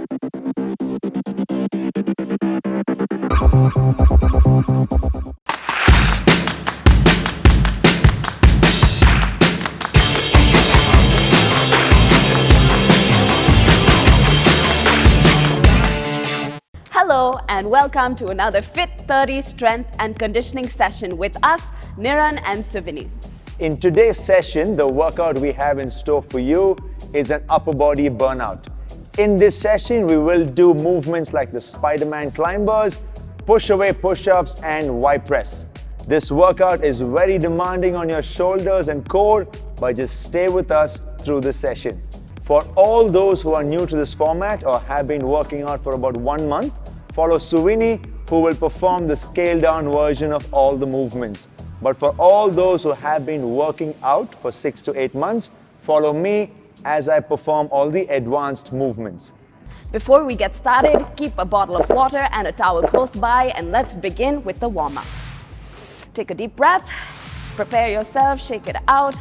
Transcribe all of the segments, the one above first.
Hello and welcome to another Fit 30 strength and conditioning session with us, Niran and Suvini. In today's session, the workout we have in store for you is an upper body burnout. In this session, we will do movements like the Spiderman Climbers, push away push-ups and Y press. This workout is very demanding on your shoulders and core, but just stay with us through the session. For all those who are new to this format or have been working out for about 1 month, follow Suvini, who will perform the scaled down version of all the movements. But for all those who have been working out for 6 to 8 months, follow me as I perform all the advanced movements. Before we get started, keep a bottle of water and a towel close by, and let's begin with the warm-up. Take a deep breath, prepare yourself, shake it out.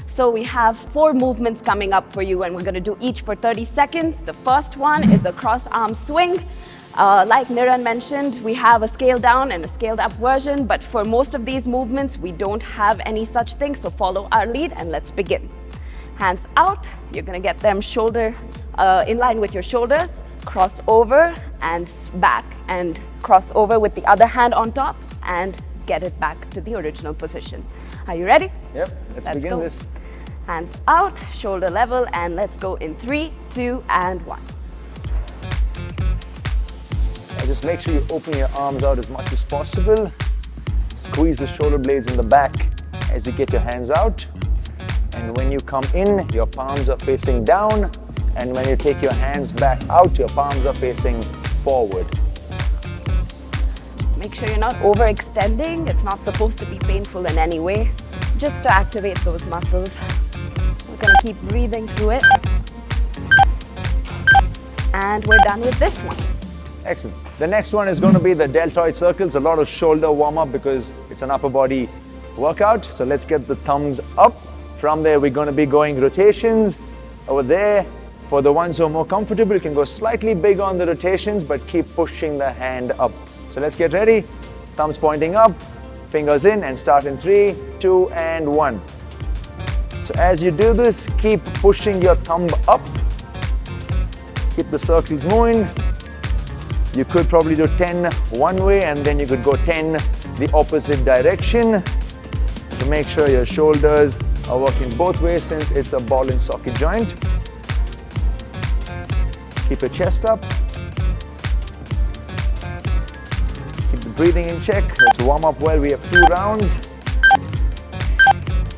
So we have 4 movements coming up for you, and we're going to do each for 30 seconds. The first one is the cross arm swing. Like Niran mentioned, we have a scaled down and a scaled up version, but for most of these movements, we don't have any such thing. So follow our lead and let's begin. Hands out, you're gonna get them shoulder in line with your shoulders, cross over and back, and cross over with the other hand on top and get it back to the original position. Are you ready? Yep, let's begin this. Hands out, shoulder level, and let's go in 3, 2, and 1. Just make sure you open your arms out as much as possible. Squeeze the shoulder blades in the back as you get your hands out. And when you come in, your palms are facing down. And when you take your hands back out, your palms are facing forward. Just make sure you're not overextending. It's not supposed to be painful in any way, just to activate those muscles. We're going to keep breathing through it. And we're done with this one. Excellent. The next one is going to be the deltoid circles, a lot of shoulder warm-up because it's an upper body workout. So let's get the thumbs up. From there, we're going to be going rotations over there. For the ones who are more comfortable, you can go slightly big on the rotations, but keep pushing the hand up. So let's get ready. Thumbs pointing up, fingers in, and start in 3, 2, and 1. So as you do this, keep pushing your thumb up. Keep the circles moving. You could probably do 10 one way and then you could go 10 the opposite direction. So make sure your shoulders are working both ways since it's a ball and socket joint. Keep your chest up. Keep the breathing in check. Let's warm up well. We have 2 rounds.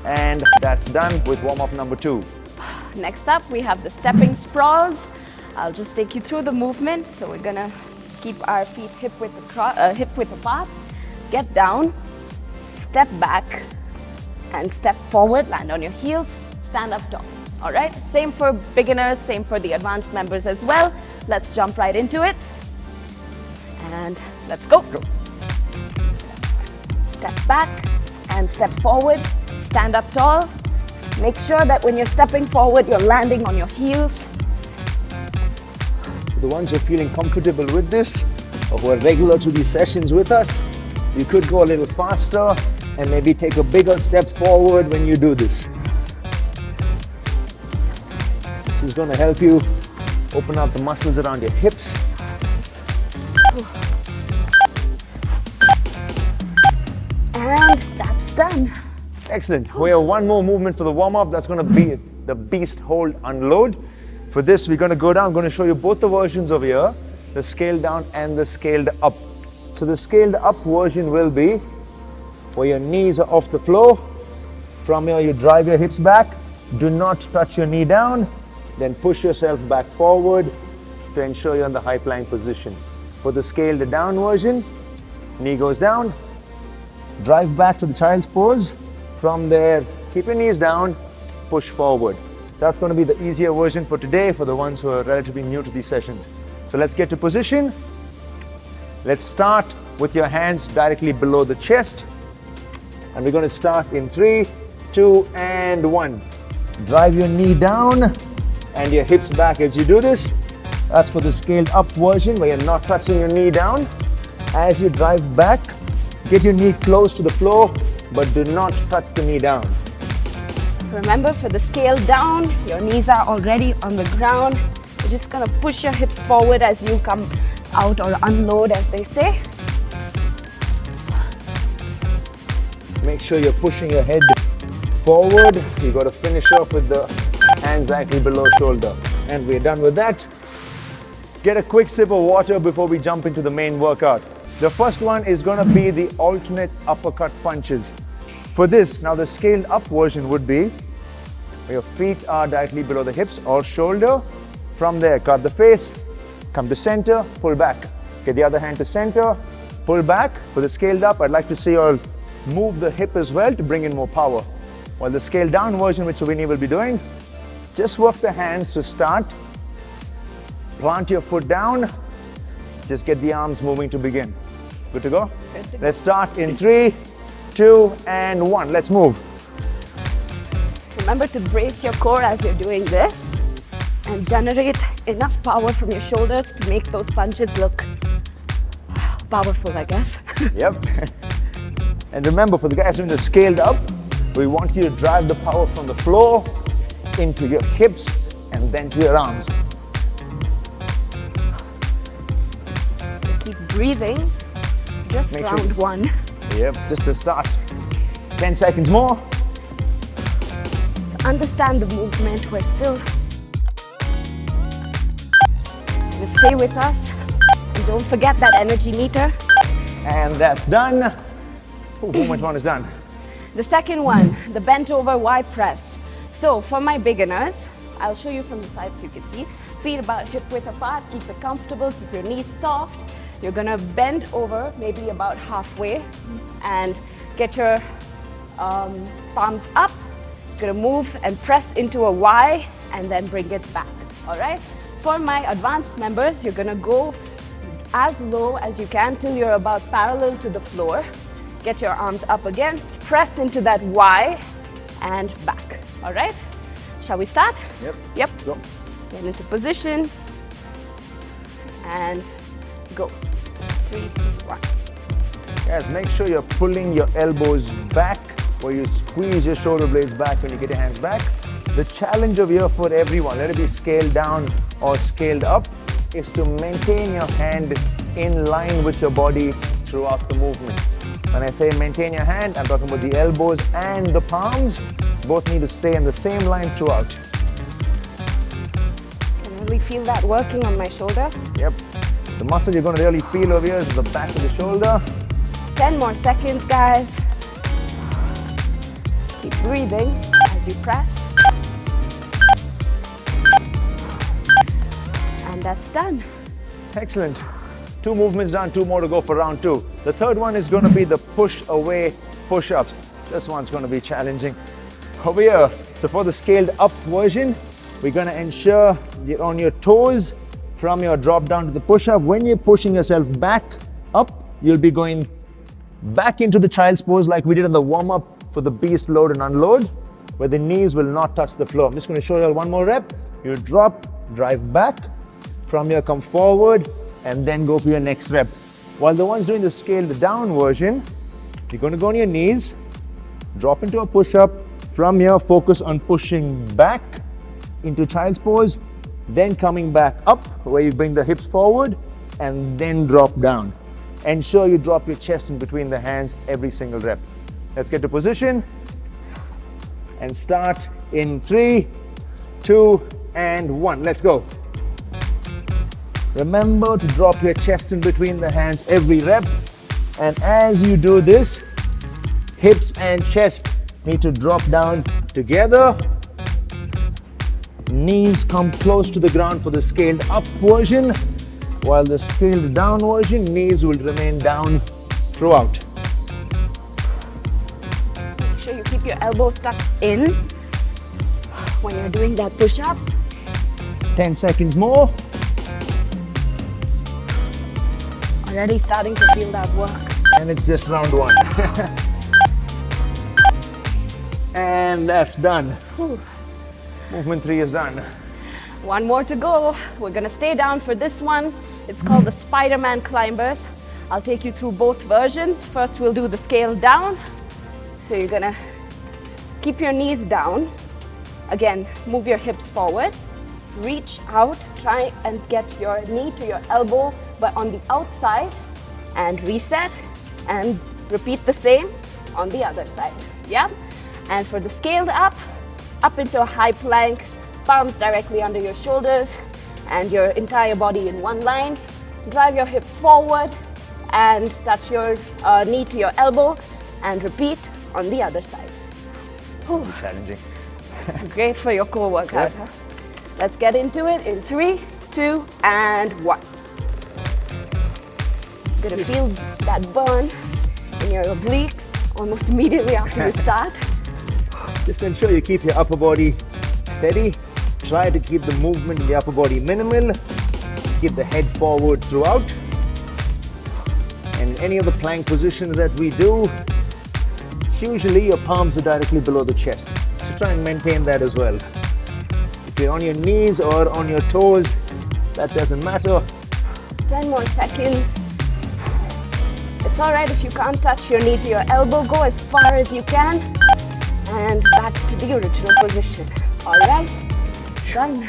And that's done with warm-up number 2. Next up, we have the stepping sprawls. I'll just take you through the movement. So we're gonna keep our feet hip width apart. Get down, step back, and step forward. Land on your heels, stand up tall. All right, same for beginners, same for the advanced members as well. Let's jump right into it. And let's go. Step back and step forward. Stand up tall. Make sure that when you're stepping forward, you're landing on your heels. The ones who are feeling comfortable with this, or who are regular to these sessions with us, you could go a little faster and maybe take a bigger step forward when you do this. This is going to help you open up the muscles around your hips. And that's done. Excellent. We have 1 more movement for the warm-up. That's going to be the beast hold unload. For this, we're going to go down. I'm going to show you both the versions over here, the scaled down and the scaled up. So the scaled up version will be where your knees are off the floor. From here, you drive your hips back. Do not touch your knee down. Then push yourself back forward to ensure you're in the high plank position. For the scaled down version, knee goes down. Drive back to the child's pose. From there, keep your knees down, push forward. So that's going to be the easier version for today for the ones who are relatively new to these sessions. So let's get to position. Let's start with your hands directly below the chest. And we're going to start in 3, 2, and 1. Drive your knee down and your hips back as you do this. That's for the scaled up version where you're not touching your knee down. As you drive back, get your knee close to the floor, but do not touch the knee down. Remember, for the scale down, your knees are already on the ground. You're just gonna push your hips forward as you come out, or unload as they say. Make sure you're pushing your head forward. You got to finish off with the hands slightly below shoulder. And we're done with that. Get a quick sip of water before we jump into the main workout. The first one is going to be the alternate uppercut punches. For this, now the scaled up version would be where your feet are directly below the hips or shoulder. From there, cut the face, come to center, pull back. Get the other hand to center, pull back. For the scaled up, I'd like to see you all move the hip as well to bring in more power. While the scaled down version, which Winnie will be doing, just work the hands to start. Plant your foot down. Just get the arms moving to begin. Good to go? Good to go. Let's start in 3, 2, and 1. Let's move. Remember to brace your core as you're doing this and generate enough power from your shoulders to make those punches look powerful, I guess. Yep. And remember, for the guys doing the scaled up, we want you to drive the power from the floor into your hips and then to your arms. Keep breathing. Just Make round sure. one. Yep, just to start. 10 seconds more. So understand the movement. We're still. Just stay with us. And don't forget that energy meter. And that's done. Movement one is done. The second one, the bent over Y press. So for my beginners, I'll show you from the side so you can see. Feet about hip width apart, keep it comfortable, keep your knees soft. You're gonna bend over maybe about halfway and get your palms up. Gonna move and press into a Y and then bring it back, all right? For my advanced members, you're gonna go as low as you can till you're about parallel to the floor. Get your arms up again, press into that Y and back, all right? Shall we start? Yep. Yep. Go. Get into position and go. 3, 2, 1. Guys, make sure you're pulling your elbows back or you squeeze your shoulder blades back when you get your hands back. The challenge of here for everyone, let it be scaled down or scaled up, is to maintain your hand in line with your body throughout the movement. When I say maintain your hand, I'm talking about the elbows and the palms. Both need to stay in the same line throughout. Can really feel that working on my shoulder. Yep. The muscle you're going to really feel over here is the back of the shoulder. 10 more seconds, guys. Keep breathing as you press. And that's done. Excellent. 2 movements done, 2 more to go for round 2. The third one is going to be the push away push-ups. This one's going to be challenging. Over here, so for the scaled up version, we're going to ensure you're on your toes from your drop down to the push-up. When you're pushing yourself back up, you'll be going back into the child's pose like we did in the warm-up for the beast load and unload, where the knees will not touch the floor. I'm just going to show you all one more rep. You drop, drive back. From here, come forward, and then go for your next rep. While the ones doing the scaled down version, you're going to go on your knees, drop into a push-up. From here, focus on pushing back into child's pose, then coming back up where you bring the hips forward and then drop down. Ensure you drop your chest in between the hands every single rep. Let's get to position and start in 3, 2, and 1. Let's go. Remember to drop your chest in between the hands every rep. And as you do this, hips and chest need to drop down together. Knees come close to the ground for the scaled up version, while the scaled down version, knees will remain down throughout. Make sure you keep your elbows tucked in when you're doing that push-up. 10 seconds more. Already starting to feel that work. And it's just round 1. And that's done. Whew. Movement 3 is done. One more to go. We're gonna stay down for this one. It's called the Spiderman Climbers. I'll take you through both versions. First, we'll do the scale down. So you're gonna keep your knees down. Again, move your hips forward. Reach out, try and get your knee to your elbow, but on the outside, and reset, and repeat the same on the other side. Yeah? And for the scaled up into a high plank, palms directly under your shoulders, and your entire body in one line. Drive your hip forward and touch your knee to your elbow, and repeat on the other side. Whew. Challenging. Great for your core workout. Yeah. Huh? Let's get into it in 3, 2, and 1. You're gonna feel that burn in your obliques almost immediately after you start. Just ensure you keep your upper body steady. Try to keep the movement in the upper body minimal. Keep the head forward throughout. And any of the plank positions that we do, usually your palms are directly below the chest. So try and maintain that as well. If you're on your knees or on your toes, that doesn't matter. 10 more seconds. It's all right if you can't touch your knee to your elbow. Go as far as you can and back to the original position. All right, done.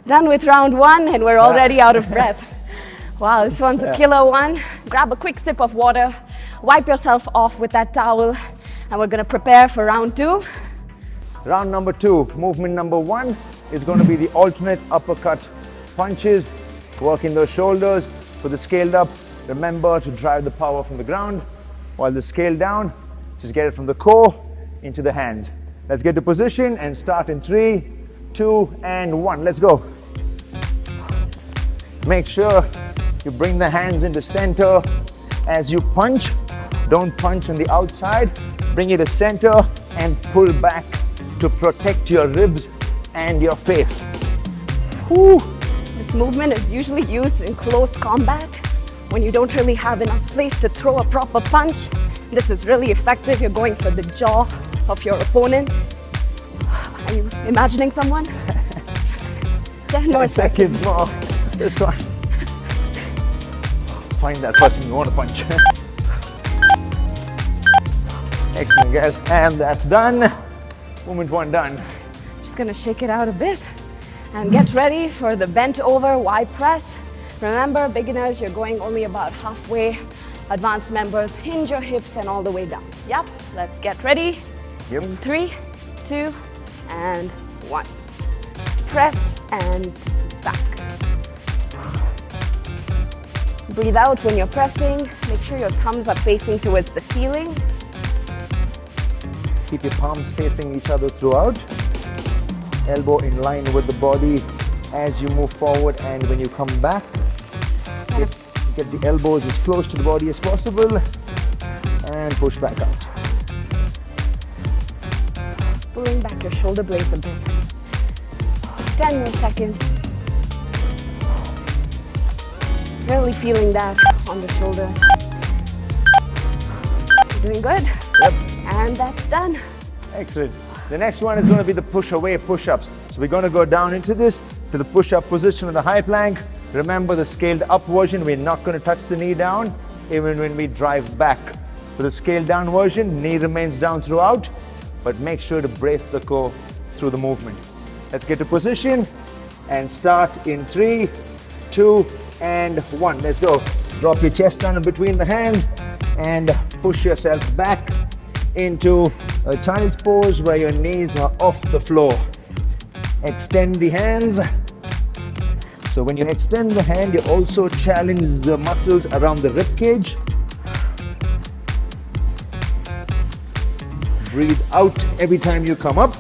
Done with round 1, and we're already out of breath. Wow, this one's a killer one. Grab a quick sip of water, wipe yourself off with that towel, and we're gonna prepare for round 2. Round number 2, movement number 1 is going to be the alternate uppercut punches, working those shoulders. For the scaled up, remember to drive the power from the ground, while the scaled down, just get it from the core into the hands. Let's get to position and start in 3, 2, and 1. Let's go. Make sure you bring the hands into center as you punch. Don't punch on the outside. Bring it to center and pull back to protect your ribs and your face. Whew. This movement is usually used in close combat when you don't really have enough place to throw a proper punch. This is really effective. You're going for the jaw of your opponent. Are you imagining someone? 10 more seconds more. This one. Find that person you want to punch. Excellent, guys. And that's done. Movement 1 done. Just gonna shake it out a bit and get ready for the bent over Y press. Remember, beginners, you're going only about halfway. Advanced members, hinge your hips and all the way down. Yep, let's get ready. Yep. In 3, 2, and 1. Press and back. Breathe out when you're pressing. Make sure your thumbs are facing towards the ceiling. Keep your palms facing each other throughout. Elbow in line with the body as you move forward, and when you come back, get the elbows as close to the body as possible and push back out. Pulling back your shoulder blades a bit. 10 more seconds. Really feeling that on the shoulder. Doing good? Yep. And that's done. Excellent. The next one is going to be the push away push-ups. So we're going to go down into this, to the push-up position of the high plank. Remember the scaled up version, we're not going to touch the knee down even when we drive back. For the scaled down version, knee remains down throughout, but make sure to brace the core through the movement. Let's get to position and start in 3, 2, and 1. Let's go. Drop your chest down in between the hands and push yourself back into a child's pose where your knees are off the floor. Extend the hands. So when you extend the hand, you also challenge the muscles around the rib cage. Breathe out every time you come up.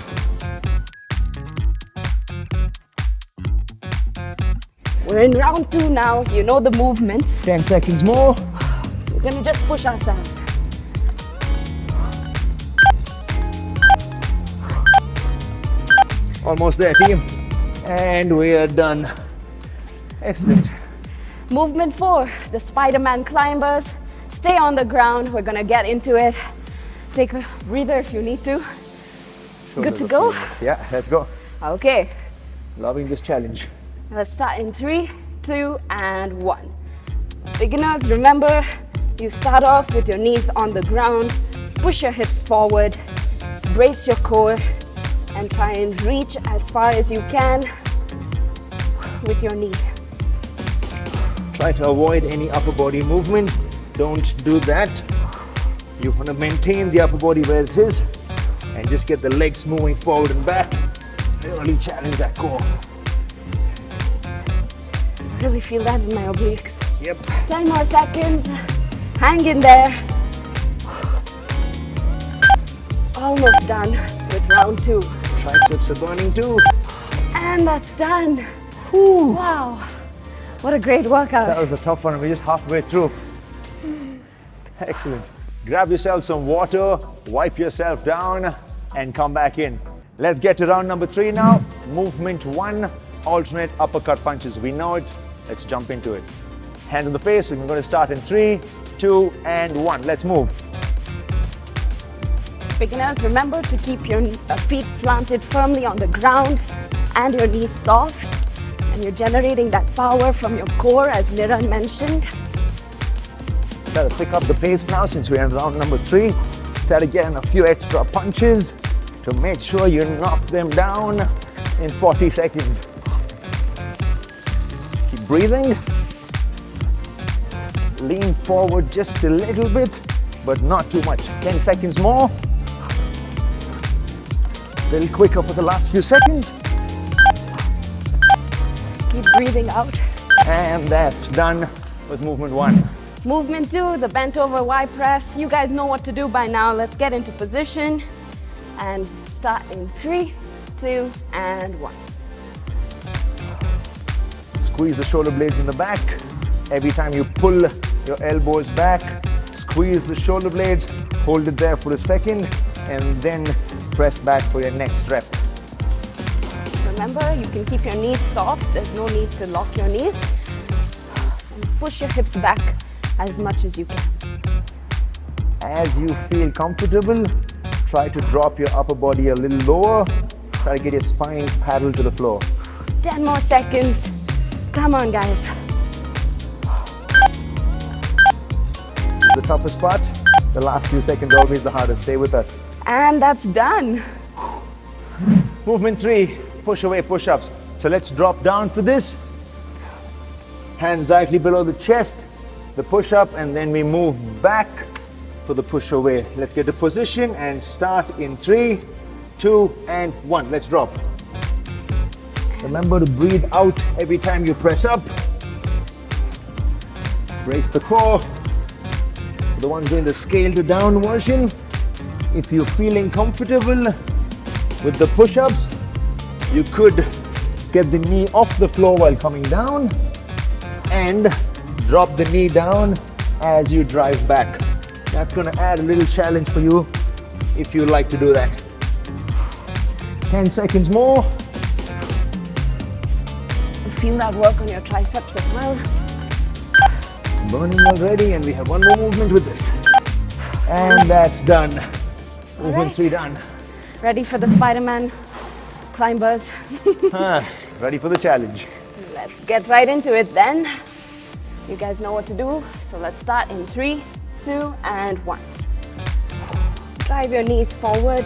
We're in round 2 now. You know the movements. 10 seconds more. So we're gonna just push ourselves. Almost there, team. And we are done. Excellent. Movement 4, the Spiderman Climbers. Stay on the ground. We're gonna get into it. Take a breather if you need to. Good to go? Yeah, let's go. Okay. Loving this challenge. Let's start in 3, 2, and 1. Beginners, remember, you start off with your knees on the ground, push your hips forward, brace your core, and try and reach as far as you can with your knee. Try to avoid any upper body movement. Don't do that. You want to maintain the upper body where it is and just get the legs moving forward and back. Really challenge that core. Really feel that in my obliques. Yep. 10 more seconds. Hang in there. Almost done with round 2. Triceps are burning too. And that's done. Whew. Wow. What a great workout. That was a tough one. We're just halfway through. Excellent. Grab yourself some water, wipe yourself down, and come back in. Let's get to round number 3 now. Movement 1, alternate uppercut punches. We know it. Let's jump into it. Hands on the face. We're going to start in 3, 2, and 1. Let's move. Beginners, remember to keep your feet planted firmly on the ground and your knees soft. And you're generating that power from your core, as Niran mentioned. Try to pick up the pace now since we're in round number 3. Try to get in a few extra punches to make sure you knock them down in 40 seconds. Keep breathing. Lean forward just a little bit, but not too much. 10 seconds more. A little quicker for the last few seconds. Keep breathing out. And that's done with movement 1. Movement 2, the bent over Y press. You guys know what to do by now. Let's get into position and start in 3, 2, and 1. Squeeze the shoulder blades in the back. Every time you pull your elbows back, squeeze the shoulder blades, hold it there for a second, and then press back for your next rep. Remember, you can keep your knees soft. There's no need to lock your knees. And push your hips back as much as you can. As you feel comfortable, try to drop your upper body a little lower. Try to get your spine parallel to the floor. 10 more seconds. Come on, guys. This is the toughest part. The last few seconds are always the hardest. Stay with us. And that's done. Movement 3, push away push-ups. So let's drop down for this. Hands directly below the chest, the push-up, and then we move back for the push away. Let's get to position and start in 3, 2, and 1. Let's drop. Remember to breathe out every time you press up. Brace the core. The ones doing the scale to down version, if you're feeling comfortable with the push-ups, you could get the knee off the floor while coming down and drop the knee down as you drive back. That's going to add a little challenge for you if you like to do that. 10 seconds more. You feel that work on your triceps as well. It's burning already, and we have one more movement with this. And that's done. Movement 3 done. Ready for the Spiderman Climbers? Ready for the challenge. Let's get right into it then. You guys know what to do, so let's start in 3, 2, and 1. Drive your knees forward.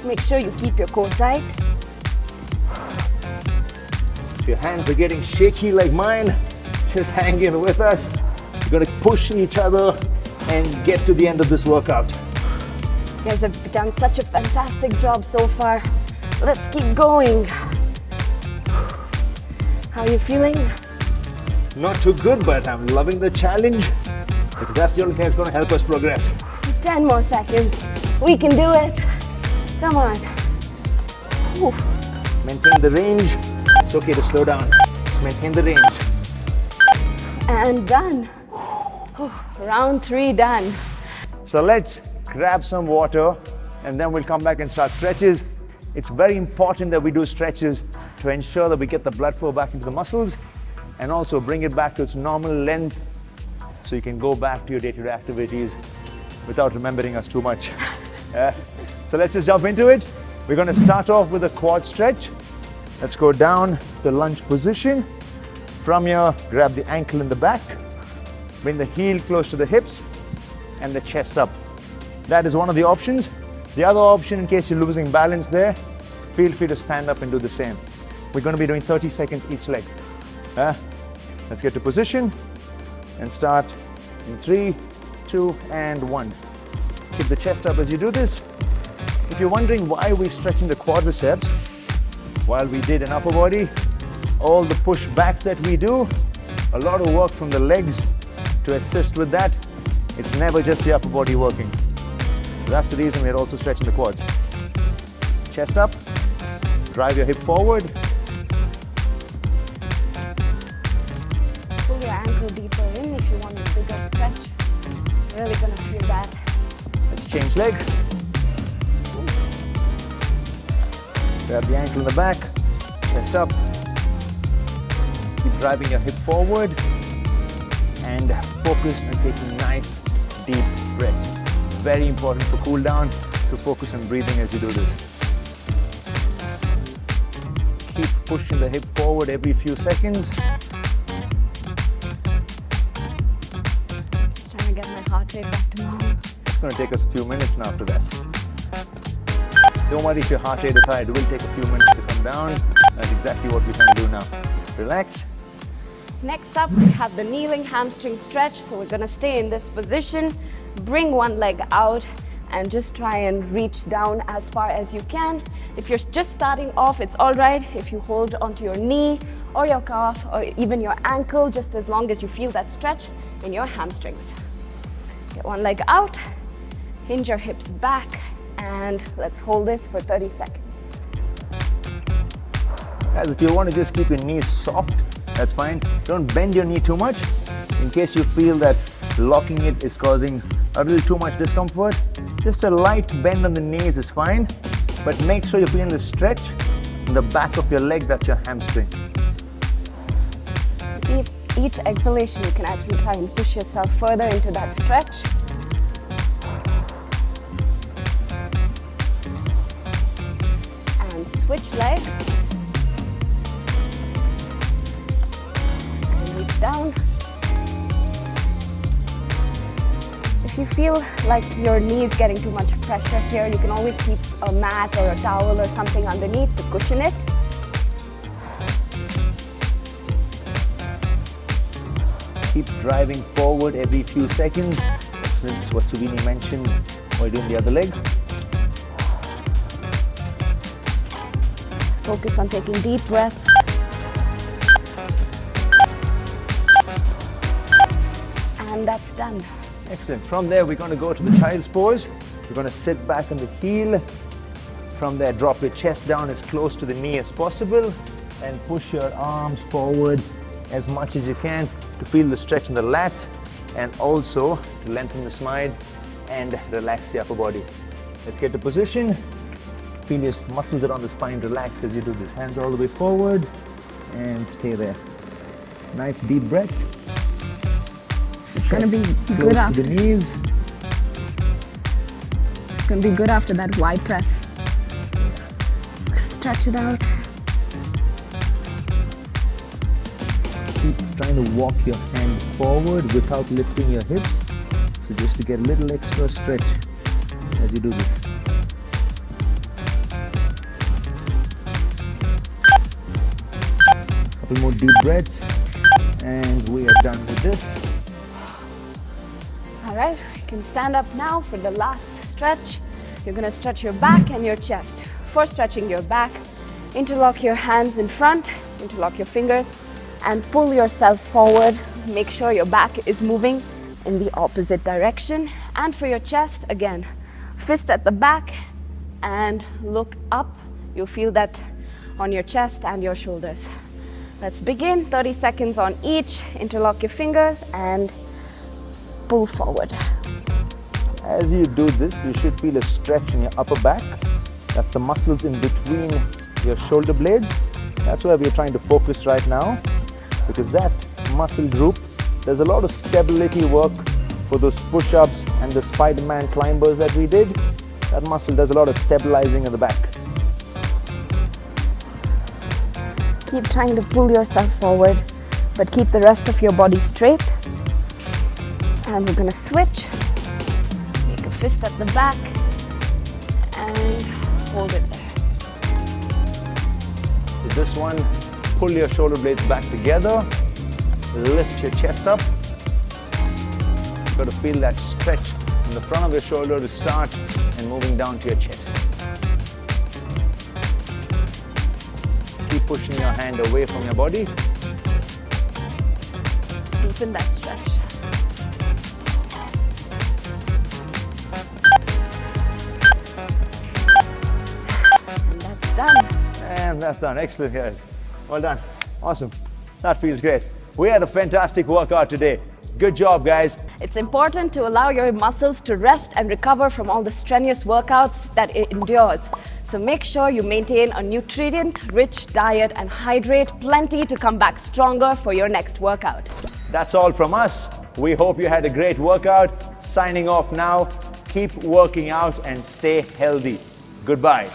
Make sure you keep your core tight. If your hands are getting shaky like mine, just hang in with us. We're going to push each other and get to the end of this workout. You guys have done such a fantastic job so far. Let's keep going. How are you feeling? Not too good, but I'm loving the challenge because that's the only thing that's going to help us progress. 10 more seconds. We can do it. Come on. Ooh. Maintain the range. It's okay to slow down. Just maintain the range. And done. Round 3 done. So let's grab some water and then we'll come back and start stretches. It's very important that we do stretches to ensure that we get the blood flow back into the muscles and also bring it back to its normal length so you can go back to your day-to-day activities without remembering us too much. So let's just jump into it. We're going to start off with a quad stretch. Let's go down the lunge position. From here, grab the ankle in the back, bring the heel close to the hips and the chest up. That is one of the options. The other option, in case you're losing balance there, feel free to stand up and do the same. We're going to be doing 30 seconds each leg. Let's get to position and start in 3, 2, and 1. Keep the chest up as you do this. If you're wondering why we're stretching the quadriceps while we did an upper body, all the push backs that we do, a lot of work from the legs to assist with that. It's never just the upper body working. So that's the reason we're also stretching the quads. Chest up, drive your hip forward. Pull your ankle deeper in if you want a bigger stretch. Really gonna feel that. Let's change leg. Grab the ankle in the back, chest up. Keep driving your hip forward and focus on taking nice deep breaths. Very important for cool down to focus on breathing as you do this. Keep pushing the hip forward every few seconds. Just trying to get my heart rate back to normal. It's going to take us a few minutes now after that. Don't worry if your heart rate is high, it will take a few minutes to come down. That's exactly what we're trying to do now. Relax. Next up, we have the kneeling hamstring stretch. So we're gonna stay in this position, bring one leg out, and just try and reach down as far as you can. If you're just starting off, it's all right if you hold onto your knee or your calf or even your ankle, just as long as you feel that stretch in your hamstrings. Get one leg out, hinge your hips back, and let's hold this for 30 seconds. Guys, if you want to just keep your knees soft, that's fine. Don't bend your knee too much. In case you feel that locking it is causing a little too much discomfort, just a light bend on the knees is fine, but make sure you're feeling the stretch in the back of your leg, that's your hamstring. Each exhalation, you can actually try and push yourself further into that stretch. And switch legs. And reach down. If you feel like your knee is getting too much pressure here, you can always keep a mat or a towel or something underneath to cushion it. Keep driving forward every few seconds. That's what Suvini mentioned while doing the other leg. Just focus on taking deep breaths. And that's done. Excellent. From there, we're going to go to the child's pose. We're going to sit back on the heel. From there, drop your chest down as close to the knee as possible and push your arms forward as much as you can to feel the stretch in the lats and also to lengthen the spine and relax the upper body. Let's get to position. Feel your muscles around the spine relax as you do this. Hands all the way forward and stay there. Nice deep breaths. It's going to be good Close after to the knees. It's going to be good after that wide press. Stretch it out. Keep trying to walk your hand forward without lifting your hips. So just to get a little extra stretch as you do this. Couple more deep breaths and we are done with this. All right, you can stand up now for the last stretch. You're going to stretch your back and your chest. For stretching your back, interlock your hands in front, interlock your fingers, and pull yourself forward. Make sure your back is moving in the opposite direction. And for your chest, again, fist at the back and look up. You'll feel that on your chest and your shoulders. Let's begin. 30 seconds on each. Interlock your fingers and pull forward. As you do this, you should feel a stretch in your upper back. That's the muscles in between your shoulder blades. That's where we're trying to focus right now, because that muscle group, there's a lot of stability work for those push-ups and the Spiderman Climbers that we did. That muscle does a lot of stabilizing in the back. Keep trying to pull yourself forward, but keep the rest of your body straight. And we're gonna switch. Make a fist at the back and hold it there. With this one, pull your shoulder blades back together, lift your chest up. You've got to feel that stretch in the front of your shoulder to start and moving down to your chest. Keep pushing your hand away from your body. Deepen that stretch. And that's done. And that's done. Excellent, guys. Well done. Awesome. That feels great. We had a fantastic workout today. Good job, guys. It's important to allow your muscles to rest and recover from all the strenuous workouts that it endures. So make sure you maintain a nutrient-rich diet and hydrate plenty to come back stronger for your next workout. That's all from us. We hope you had a great workout. Signing off now. Keep working out and stay healthy. Goodbye.